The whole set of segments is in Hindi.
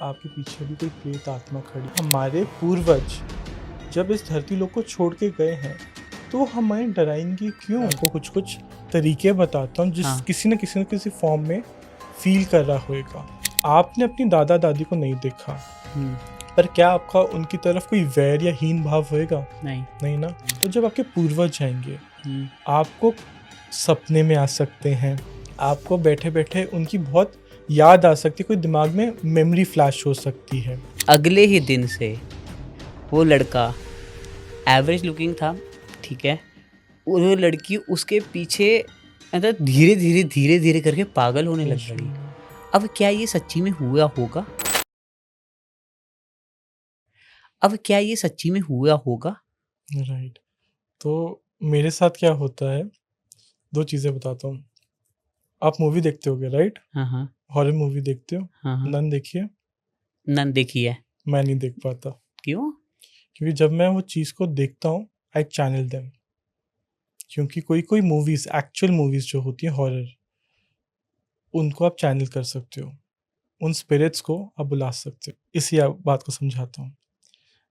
आपके पीछे भी कोई प्रेत आत्मा खड़ी। हमारे पूर्वज जब इस धरती लोक को छोड़ के गए हैं तो हमें डराएंगे क्यों? आपको कुछ कुछ तरीके बताता हूँ जिस हाँ। किसी न किसी फॉर्म में फील कर रहा होगा। आपने अपनी दादा दादी को नहीं देखा, पर क्या आपका उनकी तरफ कोई वैर या हीन भाव होएगा? नहीं ना। तो जब आपके पूर्वज जाएंगे आपको सपने में आ सकते हैं, आपको बैठे बैठे उनकी बहुत याद आ सकती है, कोई दिमाग में मेमोरी फ्लैश हो सकती है। अगले ही दिन से वो लड़का एवरेज लुकिंग था, ठीक है, वो लड़की उसके पीछे मतलब धीरे धीरे करके पागल होने लग गई। अब क्या ये सच्ची में हुआ होगा? राइट। तो मेरे साथ क्या होता है, दो चीज़ें बताता हूँ। आप मूवी देखते होगे, राइट? हाँ। हॉरर मूवी देखते हो? हाँ। नन देखिए? नन देखी है। मैं नहीं देख पाता। क्यों? क्योंकि जब मैं वो चीज़ को देखता हूँ आई चैनल देम। क्योंकि कोई कोई मूवीज़, एक्चुअल मूवीज़ जो होती हैं हॉरर, उनको आप चैनल कर सकते हो, उन स्पिरिट्स को आप बुला सकते हो। इसी बात को समझाता हूँ।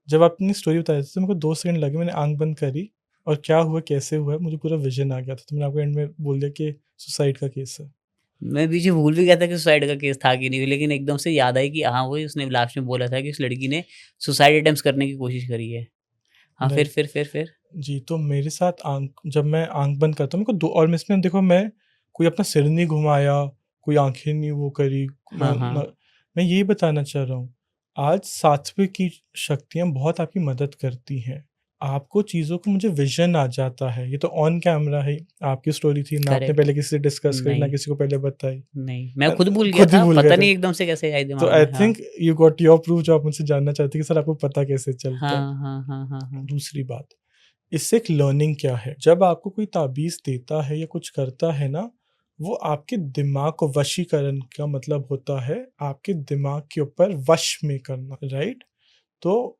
जब आप अपनी स्टोरी बता रहे थे तो मेरे को 2 सेकंड लगे, मैंने आँख बंद करी और क्या हुआ, कैसे हुआ, मुझे पूरा विज़न आ गया था। तो मैंने आपको एंड में बोल दिया कि सुसाइड का केस है। मैं बीच में भूल भी गया था कि सुसाइड का केस था कि नहीं, लेकिन एकदम से याद आई कि हाँ, वही उसने लास्ट में बोला था कि उस लड़की ने सुसाइड अटेम्प्ट करने की कोशिश करी है। हाँ, राइट। फिर? जी, तो मेरे साथ जब मैं आँख बंद करता हूँ, मेरे को 2 और इसमें देखो, मैं कोई अपना सिर नहीं घुमाया, कोई आँखें नहीं वो करी, हाँ, हाँ। मैं यही बताना चाह रहा हूँ। आज सात्विक की शक्तियाँ बहुत आपकी मदद करती हैं। आपको चीज़ों को, मुझे विज़न आ जाता है। ये तो ऑन कैमरा है, आपकी स्टोरी थी, ना आपने करेक्ट। पहले किसी से डिस्कस करी, ना नहीं, किसी को पहले बताई। नहीं, मैं खुद भूल गया खुद ही था, भूल गए पता थे। नहीं एकदम से कैसे आई तो दिमाग आई में। हाँ। Think you got your proof, जो आप मुझसे जानना चाहते हैं कि सर आपको पता कैसे चलता है। हाँ। दूसरी बात, इससे एक लर्निंग क्या है, जब आपको कोई ताबीज़ देता है या कुछ करता है ना, वो आपके दिमाग को वशीकरण का मतलब होता है आपके दिमाग के ऊपर वश में करना, राइट? तो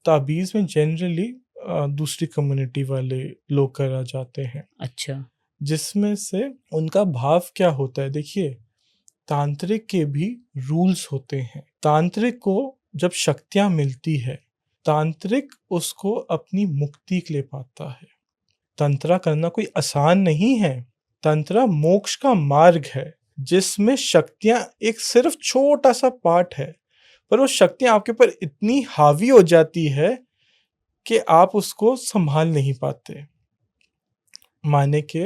ताबीज़ में जनरली दूसरी कम्युनिटी वाले लोग करा जाते हैं, अच्छा। जिसमें से उनका भाव क्या होता है, देखिए, तांत्रिक के भी रूल्स होते हैं। तांत्रिक को जब शक्तियाँ मिलती है, तांत्रिक उसको अपनी मुक्ति के लिए पाता है। तंत्रा करना कोई आसान नहीं है। तंत्रा मोक्ष का मार्ग है, जिसमें शक्तियाँ एक सिर्फ छोटा-सा पार्ट है, पर वो शक्तियाँ आपके ऊपर इतनी हावी हो जाती है कि आप उसको सँभाल नहीं पाते। माने कि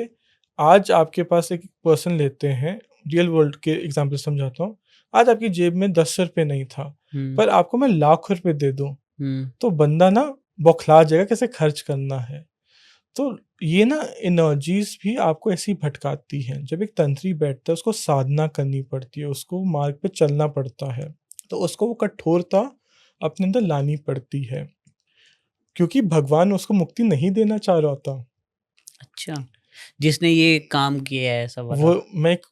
आज आपके पास एक पर्सन लेते हैं, रियल वर्ल्ड के एग्ज़ाम्पल समझाता हूँ। आज आपकी जेब में ₹10 नहीं था, पर आपको मैं लाख रुपए दे दूँ, तो बंदा ना बौखला जाएगा कैसे खर्च करना है। तो ये ना एनर्जीज़ भी आपको ऐसे ही भटकाती हैं। जब एक तंत्री बैठता है, उसको साधना करनी पड़ती है, उसको मार्ग पे चलना पड़ता है, तो उसको वो कठोरता अपने अंदर लानी पड़ती है, क्योंकि भगवान उसको मुक्ति नहीं देना चाह रहा था। अच्छा, जिसने ये काम किया है ऐसा वाला, वो मैं एक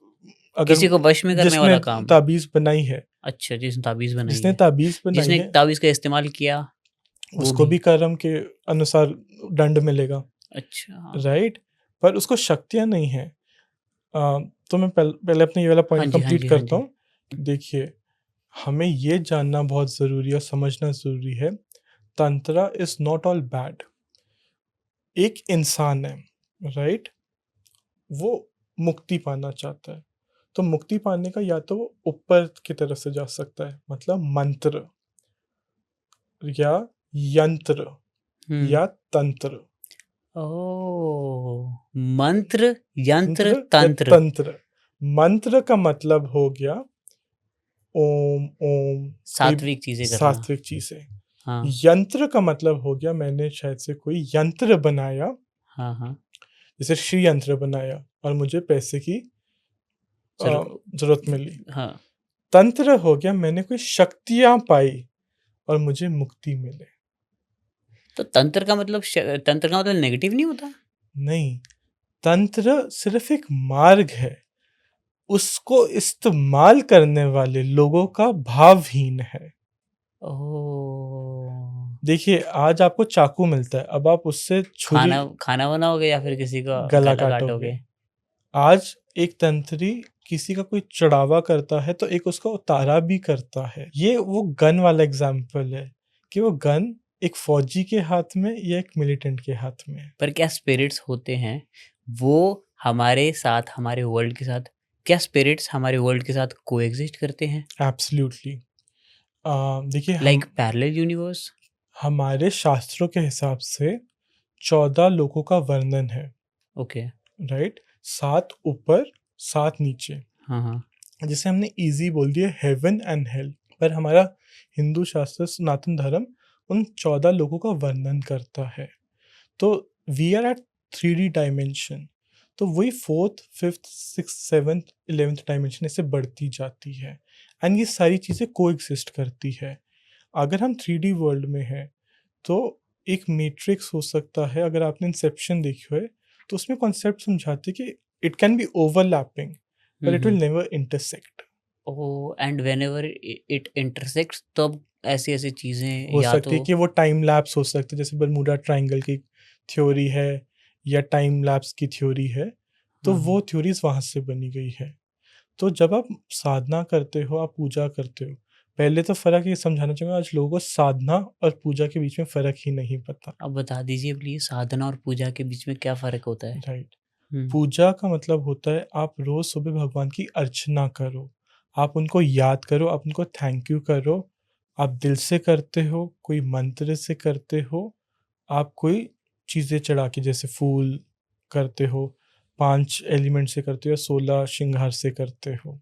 अगर किसी को वश में करने जिसने वाला काम। ताबीज़ बनाई है, अच्छा, जिसने ताबीज़ बनाई जिसने है, ताबीज़ बनाई जिसने है, ताबीज़ का इस्तेमाल किया, वो उसको भी। भी कर्म के अनुसार दंड मिलेगा, अच्छा। राइट? पर उसको शक्तियाँ नहीं हैं। तो मैं पहले अपने ये वाला हाँ पॉइंट जी, हाँ कंप्लीट जी, हाँ करता जी। हूँ। देखिए, हमें ये जानना बहुत ज़रूरी है और समझना ज़रूरी है, tantra is not all bad. एक इंसान है, राइट? वो मुक्ति पाना चाहता है, तो मुक्ति पाने का या तो वो ऊपर की तरफ से जा सकता है, मतलब मंत्र या यंत्र हुँ। या तंत्र। ओह! मंत्र, यंत्र, मंत्र या तंत्र। तंत्र। मंत्र का मतलब हो गया ओम ओम, कोई सात्विक चीज़ें करना। सात्विक चीजें। हाँ। यंत्र का मतलब हो गया, मैंने शायद से कोई यंत्र बनाया, हाँ। जैसे श्री यंत्र बनाया और मुझे पैसे की ज़रू जरूरत मिली। हाँ, तंत्र हो गया, मैंने कोई शक्तियां पाई और मुझे मुक्ति मिले। तो तंत्र का मतलब नेगेटिव नहीं होता? नहीं, तंत्र सिर्फ एक मार्ग है, उसको इस्तेमाल करने वाले लोगों का भावहीन है। ओह! देखिए, आज आपको चाकू मिलता है, अब आप उससे छुरी खाना खाना बनाओगे या फिर किसी का गला गला काटोगे, काटोगे? आज एक तंत्री किसी का कोई चढ़ावा करता है तो एक उसका उतारा भी करता है। ये वो गन वाला एग्जाम्पल है कि वो गन एक फौजी के हाथ में या एक मिलिटेंट के हाथ में है। पर क्या स्पिरिट्स होते हैं वो हमारे साथ, हमारे वर्ल्ड के साथ, क्या स्पिरिट्स हमारे वर्ल्ड के साथ कोएग्जिस्ट करते हैं? एब्सोल्युटली। देखिए लाइक पैरेलल यूनिवर्स? हमारे शास्त्रों के हिसाब से 14 लोकों का वर्णन है, ओके। राइट? 7 ऊपर 7 नीचे, हाँ हाँ। जिसे हमने इजी बोल दिया हेवन एंड हेल। पर हमारा हिंदू शास्त्र सनातन धर्म उन 14 लोगों का वर्णन करता है। तो we are eight 3D dimension, तो वही 4th 5th 6th 7th 11th dimension इससे बढ़ती जाती है एंड ये सारी चीज़ें को एग्जिस्ट करती है। अगर हम 3D वर्ल्ड में हैं तो एक मैट्रिक्स हो सकता है। अगर आपने इंसेप्शन देखी हो तो उसमें कॉन्सेप्ट समझाते कि it can be overlapping but it will never intersect। Oh, and whenever it intersects तब ऐसी-ऐसी चीजें हो या सकती है तो कि वो टाइम लैप्स हो सकते हैं, जैसे बरमूडा ट्रायंगल की थ्योरी है या टाइम लैप्स की थ्योरी है, तो हाँ, वो हाँ। थ्योरीज वहाँ से बनी गई है। तो जब आप साधना करते हो, आप पूजा करते हो, पहले तो फ़र्क ये समझाना चाहूँगा, आज लोगों को साधना और पूजा के बीच में फ़र्क ही नहीं पता, अब बता दीजिए प्लीज, साधना और पूजा के बीच में क्या फर्क होता है? राइट? हम्म। पूजा का मतलब होता है आप रोज सुबह भगवान की अर्चना करो, आप उनको याद करो, आप उनको थैंक यू करो। आप दिल से करते हो, कोई मंत्र से करते हो, आप कोई चीज़ें चढ़ा के जैसे फूल करते हो, 5 एलिमेंट से करते हो या 16 श्रृंगार से करते हो,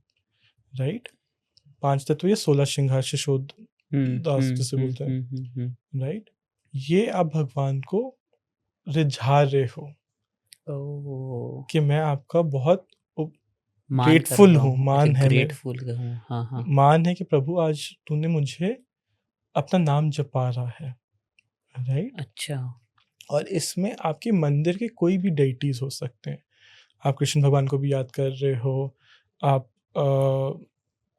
राइट? 5 तत्व या 16 श्रृंगार शशोद दास जिसे बोलते हैं, राइट? ये आप भगवान को रिझा रहे हो ओह, कि मैं आपका बहुत मान कर ग्रेटफुल रहा हूँ, हूँ, अच्छा मान है मेरा, ग्रेटफुल हूँ, हाँ हाँ। मान है कि प्रभु आज तूने मुझे अपना नाम जपा रहा है, राइट? अच्छा। और इसमें आपके मंदिर के कोई भी डेइटीज हो सकते हैं। आप कृष्ण भगवान को भी याद कर रहे हो, आप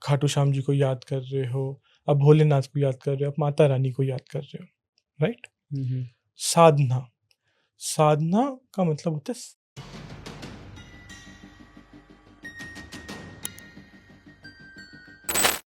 खाटू श्याम जी को याद कर रहे हो, आप भोलेनाथ को याद कर रहे हो, आप माता रानी को याद कर रहे हो, राइट? हम्म। साधना, साधना का मतलब होता है